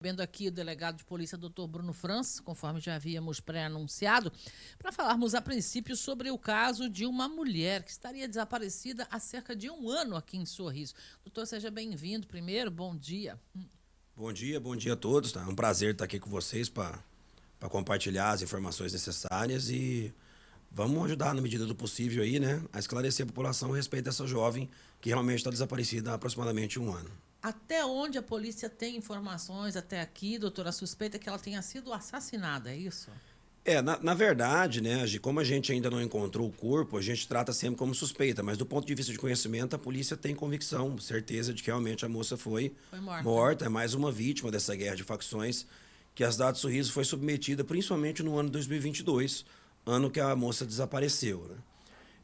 Vendo aqui o delegado de polícia, doutor Bruno Franz, conforme já havíamos pré-anunciado, para falarmos a princípio sobre o caso de uma mulher que estaria desaparecida há cerca de um ano aqui em Sorriso. Doutor, seja bem-vindo primeiro, bom dia. Bom dia a todos. Tá? É um prazer estar aqui com vocês para compartilhar as informações necessárias e vamos ajudar na medida do possível aí, né, a esclarecer a população a respeito dessa jovem que realmente está desaparecida há aproximadamente um ano. Até onde a polícia tem informações até aqui, doutora, a suspeita é que ela tenha sido assassinada, é isso? Na verdade, né, como a gente ainda não encontrou o corpo, a gente trata sempre como suspeita, mas do ponto de vista de conhecimento, a polícia tem convicção, certeza de que realmente a moça foi morta. É mais uma vítima dessa guerra de facções que a cidade de Sorriso foi submetida, principalmente no ano de 2022, ano que a moça desapareceu, né?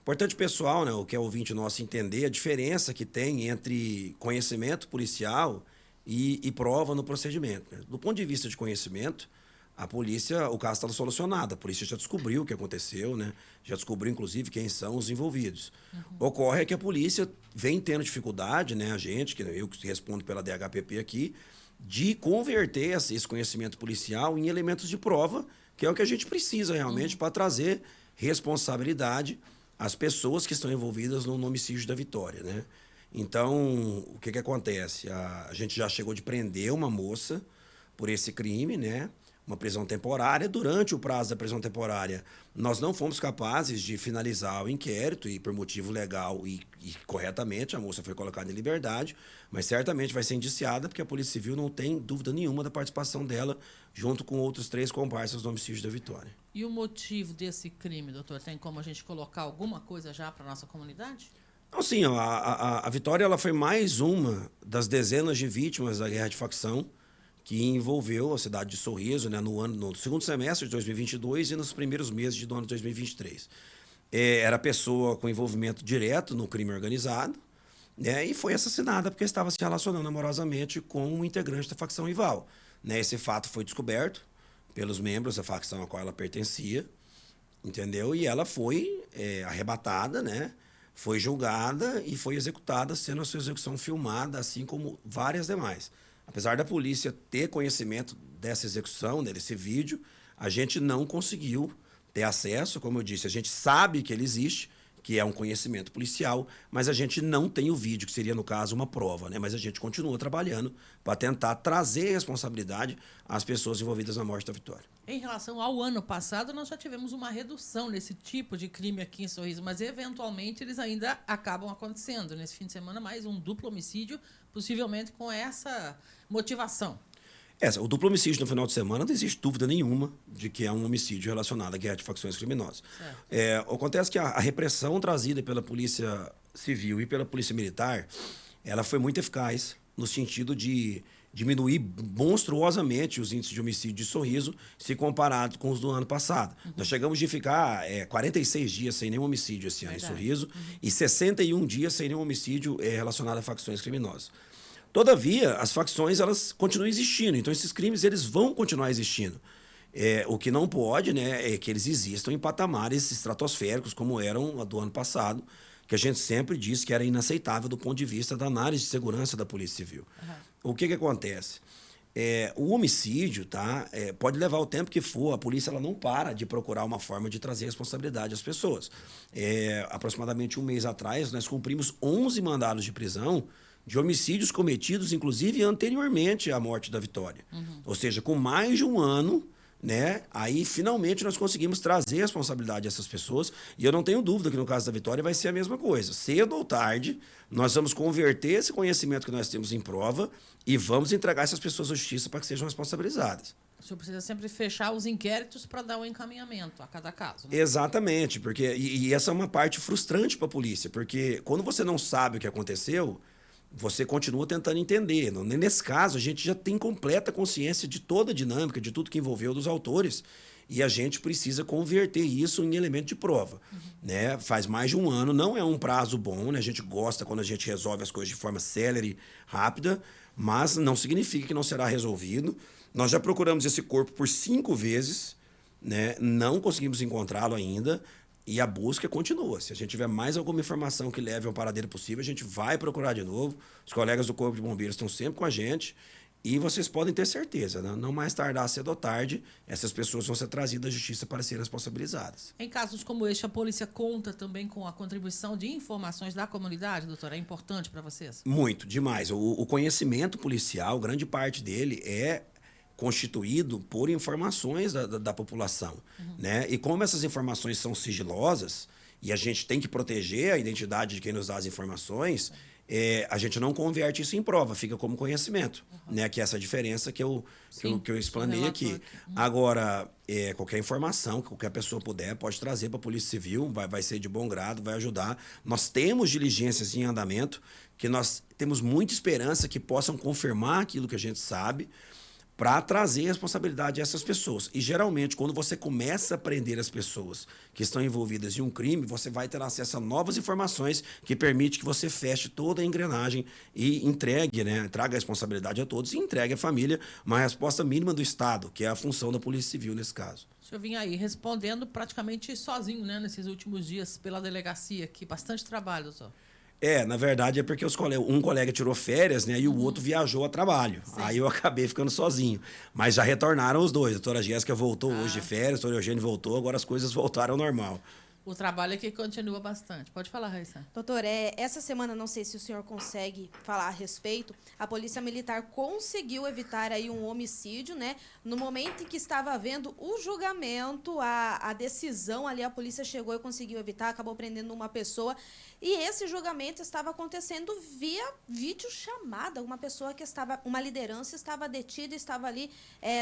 Importante, pessoal, né, o que é ouvinte nosso entender a diferença que tem entre conhecimento policial e prova no procedimento, né? Do ponto de vista de conhecimento, a polícia, o caso está solucionado, a polícia já descobriu o que aconteceu, né? Já descobriu, inclusive, quem são os envolvidos. Ocorre que a polícia vem tendo dificuldade, né, a gente, que eu que respondo pela DHPP aqui, de converter esse conhecimento policial em elementos de prova, que é o que a gente precisa realmente para trazer responsabilidade as pessoas que estão envolvidas no homicídio da Vitória, né? Então, o que acontece? A gente já chegou de prender uma moça por esse crime, né? Uma prisão temporária. Durante o prazo da prisão temporária, nós não fomos capazes de finalizar o inquérito e por motivo legal e corretamente a moça foi colocada em liberdade, mas certamente vai ser indiciada porque a Polícia Civil não tem dúvida nenhuma da participação dela junto com outros 3 comparsas do homicídio da Vitória. E o motivo desse crime, doutor, tem como a gente colocar alguma coisa já para a nossa comunidade? Então, sim, a Vitória ela foi mais uma das dezenas de vítimas da guerra de facção que envolveu a cidade de Sorriso, né, no segundo semestre de 2022 e nos primeiros meses do ano de 2023. Era pessoa com envolvimento direto no crime organizado, né, e foi assassinada porque estava se relacionando amorosamente com um integrante da facção rival. Né, esse fato foi descoberto pelos membros da facção a qual ela pertencia, entendeu? E ela foi arrebatada, né, foi julgada e foi executada, sendo a sua execução filmada, assim como várias demais. Apesar da polícia ter conhecimento dessa execução, desse vídeo, a gente não conseguiu ter acesso. Como eu disse, a gente sabe que ele existe, que é um conhecimento policial, mas a gente não tem o vídeo, que seria, no caso, uma prova, né? Mas a gente continua trabalhando para tentar trazer responsabilidade às pessoas envolvidas na morte da Vitória. Em relação ao ano passado, nós já tivemos uma redução nesse tipo de crime aqui em Sorriso, mas eventualmente eles ainda acabam acontecendo. Nesse fim de semana, mais um duplo homicídio, possivelmente com essa motivação. O duplo homicídio no final de semana não existe dúvida nenhuma de que é um homicídio relacionado à guerra de facções criminosas. Acontece que a repressão trazida pela Polícia Civil e pela Polícia Militar, ela foi muito eficaz no sentido de diminuir monstruosamente os índices de homicídio de Sorriso se comparado com os do ano passado. Nós chegamos de ficar 46 dias sem nenhum homicídio esse ano em Sorriso e 61 dias sem nenhum homicídio relacionado a facções criminosas. Todavia, as facções elas continuam existindo, então esses crimes eles vão continuar existindo. O que não pode, né, é que eles existam em patamares estratosféricos como eram a do ano passado, que a gente sempre disse que era inaceitável do ponto de vista da análise de segurança da Polícia Civil. O que acontece? O homicídio, tá, pode levar o tempo que for, a polícia ela não para de procurar uma forma de trazer responsabilidade às pessoas. Aproximadamente um mês atrás, nós cumprimos 11 mandados de prisão de homicídios cometidos, inclusive, anteriormente à morte da Vitória. Ou seja, com mais de um ano, né, aí finalmente nós conseguimos trazer a responsabilidade dessas pessoas, e eu não tenho dúvida que no caso da Vitória vai ser a mesma coisa. Cedo ou tarde, nós vamos converter esse conhecimento que nós temos em prova e vamos entregar essas pessoas à justiça para que sejam responsabilizadas. O senhor precisa sempre fechar os inquéritos para dar um encaminhamento a cada caso, né? Exatamente, porque e essa é uma parte frustrante para a polícia, porque quando você não sabe o que aconteceu, você continua tentando entender. Nesse caso, a gente já tem completa consciência de toda a dinâmica, de tudo que envolveu dos autores, e a gente precisa converter isso em elemento de prova. Né? Faz mais de um ano, não é um prazo bom, né? A gente gosta quando a gente resolve as coisas de forma célere, rápida, mas não significa que não será resolvido. Nós já procuramos esse corpo por 5 vezes, né? Não conseguimos encontrá-lo ainda. E a busca continua. Se a gente tiver mais alguma informação que leve ao paradeiro possível, a gente vai procurar de novo. Os colegas do Corpo de Bombeiros estão sempre com a gente. E vocês podem ter certeza, né? Não mais tardar, cedo ou tarde, essas pessoas vão ser trazidas à justiça para serem responsabilizadas. Em casos como este, a polícia conta também com a contribuição de informações da comunidade, doutora? É importante para vocês? Muito, demais. O conhecimento policial, grande parte dele é constituído por informações da população. Né? E como essas informações são sigilosas, e a gente tem que proteger a identidade de quem nos dá as informações, a gente não converte isso em prova, fica como conhecimento, né? Que é essa diferença que eu explanei aqui. Agora, qualquer informação que qualquer pessoa puder, pode trazer para a Polícia Civil, vai ser de bom grado, vai ajudar. Nós temos diligências em andamento, que nós temos muita esperança que possam confirmar aquilo que a gente sabe, para trazer responsabilidade a essas pessoas. E, geralmente, quando você começa a prender as pessoas que estão envolvidas em um crime, você vai ter acesso a novas informações que permite que você feche toda a engrenagem e entregue, né, traga a responsabilidade a todos e entregue à família uma resposta mínima do Estado, que é a função da Polícia Civil nesse caso. O senhor vinha aí respondendo praticamente sozinho, né, nesses últimos dias pela delegacia aqui. Bastante trabalho, doutor. Na verdade é porque um colega tirou férias, né, e o outro viajou a trabalho. Sim. Aí eu acabei ficando sozinho. Mas já retornaram os dois. A doutora Jéssica voltou hoje de férias, o doutor Eugênio voltou, agora as coisas voltaram ao normal. O trabalho aqui continua bastante. Pode falar, Raíssa. Doutor, essa semana, não sei se o senhor consegue falar a respeito, a Polícia Militar conseguiu evitar aí um homicídio, né? No momento em que estava havendo o julgamento, a decisão ali, a polícia chegou e conseguiu evitar, acabou prendendo uma pessoa. E esse julgamento estava acontecendo via videochamada. Uma pessoa que estava, uma liderança estava detida e estava ali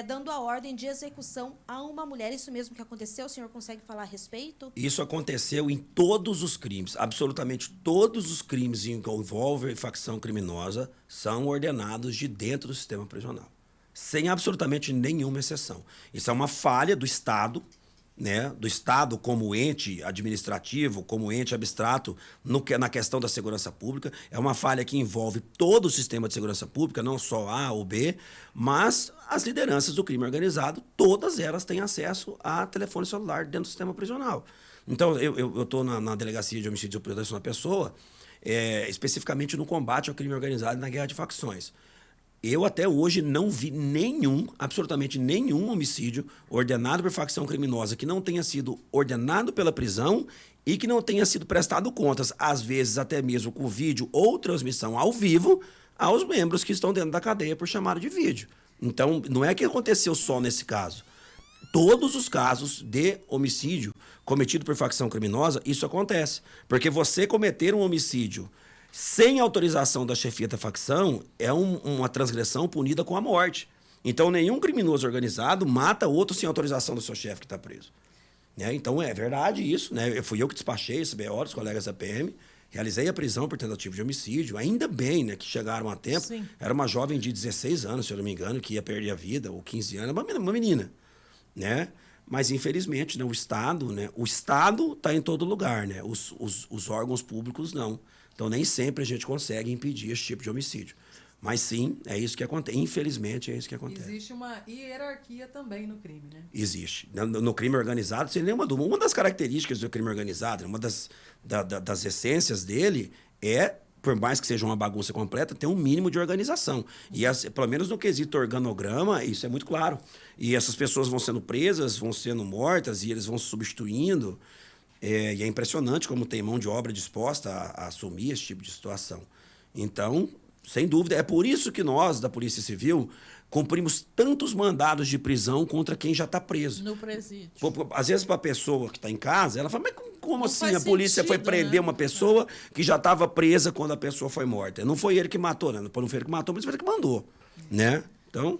dando a ordem de execução a uma mulher. Isso mesmo que aconteceu? O senhor consegue falar a respeito? Isso aconteceu em todos os crimes. Absolutamente todos os crimes que envolvem facção criminosa são ordenados de dentro do sistema prisional. Sem absolutamente nenhuma exceção. Isso é uma falha do Estado, né, do Estado como ente administrativo, como ente abstrato na questão da segurança pública. É uma falha que envolve todo o sistema de segurança pública, não só A ou B, mas as lideranças do crime organizado, todas elas têm acesso a telefone celular dentro do sistema prisional. Então, eu estou na Delegacia de Homicídio e Proteção da Pessoa, especificamente no combate ao crime organizado e na guerra de facções. Eu até hoje não vi absolutamente nenhum homicídio ordenado por facção criminosa que não tenha sido ordenado pela prisão e que não tenha sido prestado contas, às vezes até mesmo com vídeo ou transmissão ao vivo, aos membros que estão dentro da cadeia por chamada de vídeo. Então, não é que aconteceu só nesse caso. Todos os casos de homicídio cometido por facção criminosa, isso acontece. Porque você cometer um homicídio sem autorização da chefia da facção é uma transgressão punida com a morte. Então, nenhum criminoso organizado mata outro sem autorização do seu chefe que está preso. Né? Então, é verdade isso. Né? Fui eu que despachei esse BO dos colegas da PM, realizei a prisão por tentativa de homicídio. Ainda bem, né, que chegaram a tempo. Sim. Era uma jovem de 16 anos, se eu não me engano, que ia perder a vida, ou 15 anos, uma menina. Né? Mas, infelizmente, né, o Estado está em todo lugar, né? Os órgãos públicos não. Então, nem sempre a gente consegue impedir esse tipo de homicídio. Mas, sim, é isso que acontece. Infelizmente, é isso que acontece. Existe uma hierarquia também no crime, né? Existe. No crime organizado, sem nenhuma dúvida. Uma das características do crime organizado, uma das essências dele é, por mais que seja uma bagunça completa, ter um mínimo de organização. E, pelo menos no quesito organograma, isso é muito claro. E essas pessoas vão sendo presas, vão sendo mortas, e eles vão se substituindo. E é impressionante como tem mão de obra disposta a assumir esse tipo de situação. Então, sem dúvida, é por isso que nós, da Polícia Civil, cumprimos tantos mandados de prisão contra quem já está preso. No presídio. Às vezes, para a pessoa que está em casa, ela fala, mas como Não assim faz a polícia sentido, foi prender né? uma pessoa que já estava presa quando a pessoa foi morta? Não foi ele que matou, né? Não foi ele que matou, mas foi ele que mandou. Né? Então...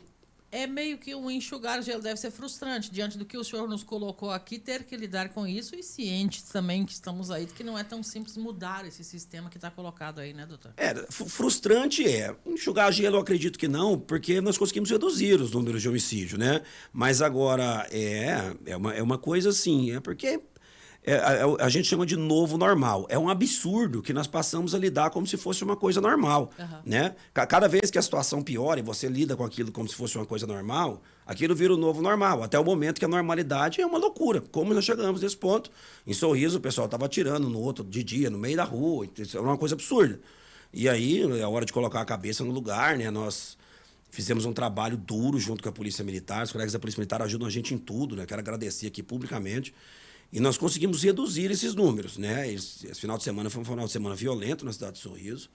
É meio que um enxugar gelo, deve ser frustrante, diante do que o senhor nos colocou aqui, ter que lidar com isso e cientes também que estamos aí, que não é tão simples mudar esse sistema que está colocado aí, né, doutor? Frustrante é. Enxugar gelo eu acredito que não, porque nós conseguimos reduzir os números de homicídio, né? Mas agora, é uma coisa assim, porque... a gente chama de novo normal. É um absurdo que nós passamos a lidar como se fosse uma coisa normal. Né? Cada vez que a situação piora e você lida com aquilo como se fosse uma coisa normal, aquilo vira o novo normal. Até o momento que a normalidade é uma loucura. Como nós chegamos nesse ponto. Em Sorriso, o pessoal estava atirando no outro de dia, no meio da rua. Isso era uma coisa absurda. E aí, é hora de colocar a cabeça no lugar, né? Nós Fizemos um trabalho duro junto com a Polícia Militar. Os colegas da Polícia Militar ajudam a gente em tudo, né? Quero agradecer aqui publicamente. E nós conseguimos reduzir esses números, né? Esse final de semana foi um final de semana violento na cidade de Sorriso.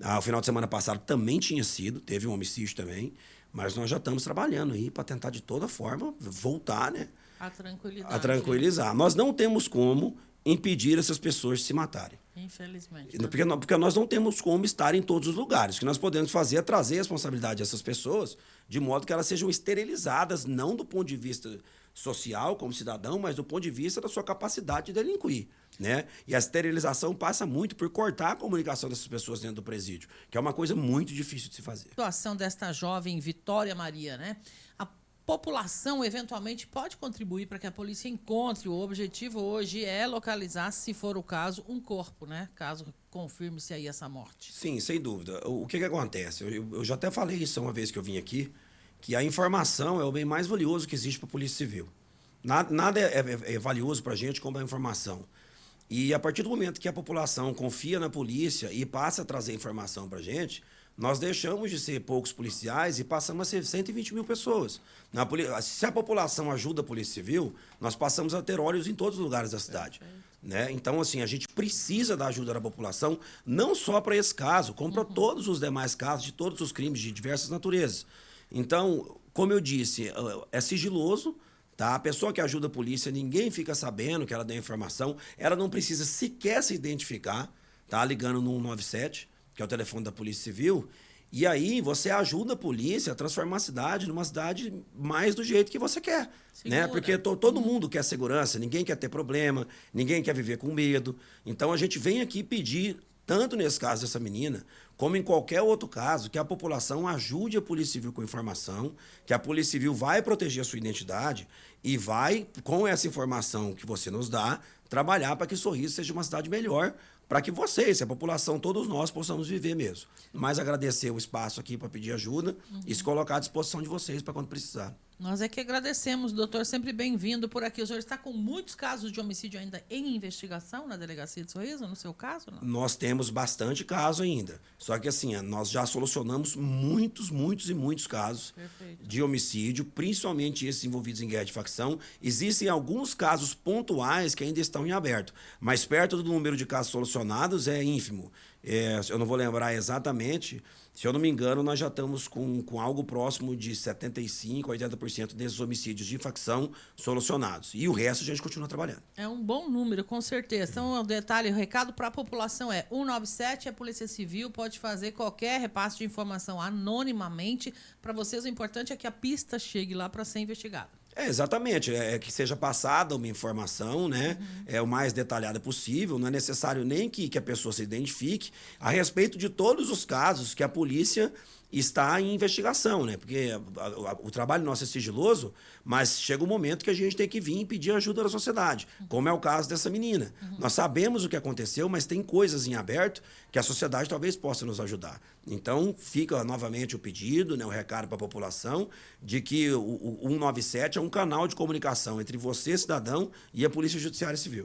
O final de semana passado também tinha sido, teve um homicídio também, mas nós já estamos trabalhando aí para tentar de toda forma voltar, né? A tranquilizar. Nós não temos como impedir essas pessoas de se matarem. Infelizmente. Porque nós não temos como estar em todos os lugares. O que nós podemos fazer é trazer a responsabilidade dessas pessoas de modo que elas sejam esterilizadas, não do ponto de vista social, como cidadão, mas do ponto de vista da sua capacidade de delinquir. Né? E a esterilização passa muito por cortar a comunicação dessas pessoas dentro do presídio, que é uma coisa muito difícil de se fazer. A situação desta jovem Vitória Maria, né? A população, eventualmente, pode contribuir para que a polícia encontre. O objetivo hoje é localizar, se for o caso, um corpo, né? Caso confirme-se aí essa morte. Sim, sem dúvida. O que acontece? Eu já até falei isso uma vez que eu vim aqui, que a informação é o bem mais valioso que existe para a Polícia Civil. Nada é valioso para a gente como a informação. E a partir do momento que a população confia na polícia e passa a trazer informação para a gente, nós deixamos de ser poucos policiais e passamos a ser 120 mil pessoas. Se a população ajuda a Polícia Civil, nós passamos a ter olhos em todos os lugares da cidade. Né? Então, assim, a gente precisa da ajuda da população, não só para esse caso, como para todos os demais casos de todos os crimes de diversas naturezas. Então, como eu disse, é sigiloso. Tá? A pessoa que ajuda a polícia, ninguém fica sabendo que ela deu informação, ela não precisa sequer se identificar, tá? Ligando no 197, que é o telefone da Polícia Civil, e aí você ajuda a polícia a transformar a cidade numa cidade mais do jeito que você quer. Né? Porque todo mundo quer segurança, ninguém quer ter problema, ninguém quer viver com medo. Então a gente vem aqui pedir, tanto nesse caso dessa menina, como em qualquer outro caso, que a população ajude a Polícia Civil com informação, que a Polícia Civil vai proteger a sua identidade e vai, com essa informação que você nos dá, trabalhar para que Sorriso seja uma cidade melhor, para que vocês, a população, todos nós, possamos viver mesmo. Mas agradecer o espaço aqui para pedir ajuda e se colocar à disposição de vocês para quando precisar. Nós é que agradecemos, doutor, sempre bem-vindo por aqui. O senhor está com muitos casos de homicídio ainda em investigação na Delegacia de Sorriso, no seu caso? Não? Nós temos bastante caso ainda. Só que assim, nós já solucionamos muitos e muitos casos de homicídio, principalmente esses envolvidos em guerra de facção. Existem alguns casos pontuais que ainda estão em aberto, mas perto do número de casos solucionados é ínfimo. Eu não vou lembrar exatamente, se eu não me engano, nós já estamos com algo próximo de 75% a 80% desses homicídios de facção solucionados. E o resto a gente continua trabalhando. É um bom número, com certeza. Então, o detalhe, o recado para a população é 197, a Polícia Civil pode fazer qualquer repasse de informação anonimamente. Para vocês, o importante é que a pista chegue lá para ser investigada. Exatamente, que seja passada uma informação, né, o mais detalhada possível, não é necessário nem que a pessoa se identifique a respeito de todos os casos que a polícia está em investigação, né, porque o trabalho nosso é sigiloso, mas chega um momento que a gente tem que vir e pedir ajuda da sociedade, como é o caso dessa menina. Nós sabemos o que aconteceu, mas tem coisas em aberto que a sociedade talvez possa nos ajudar. Então, fica novamente o pedido, né, o recado para a população, de que o 197 é um canal de comunicação entre você, cidadão, e a Polícia Judiciária Civil.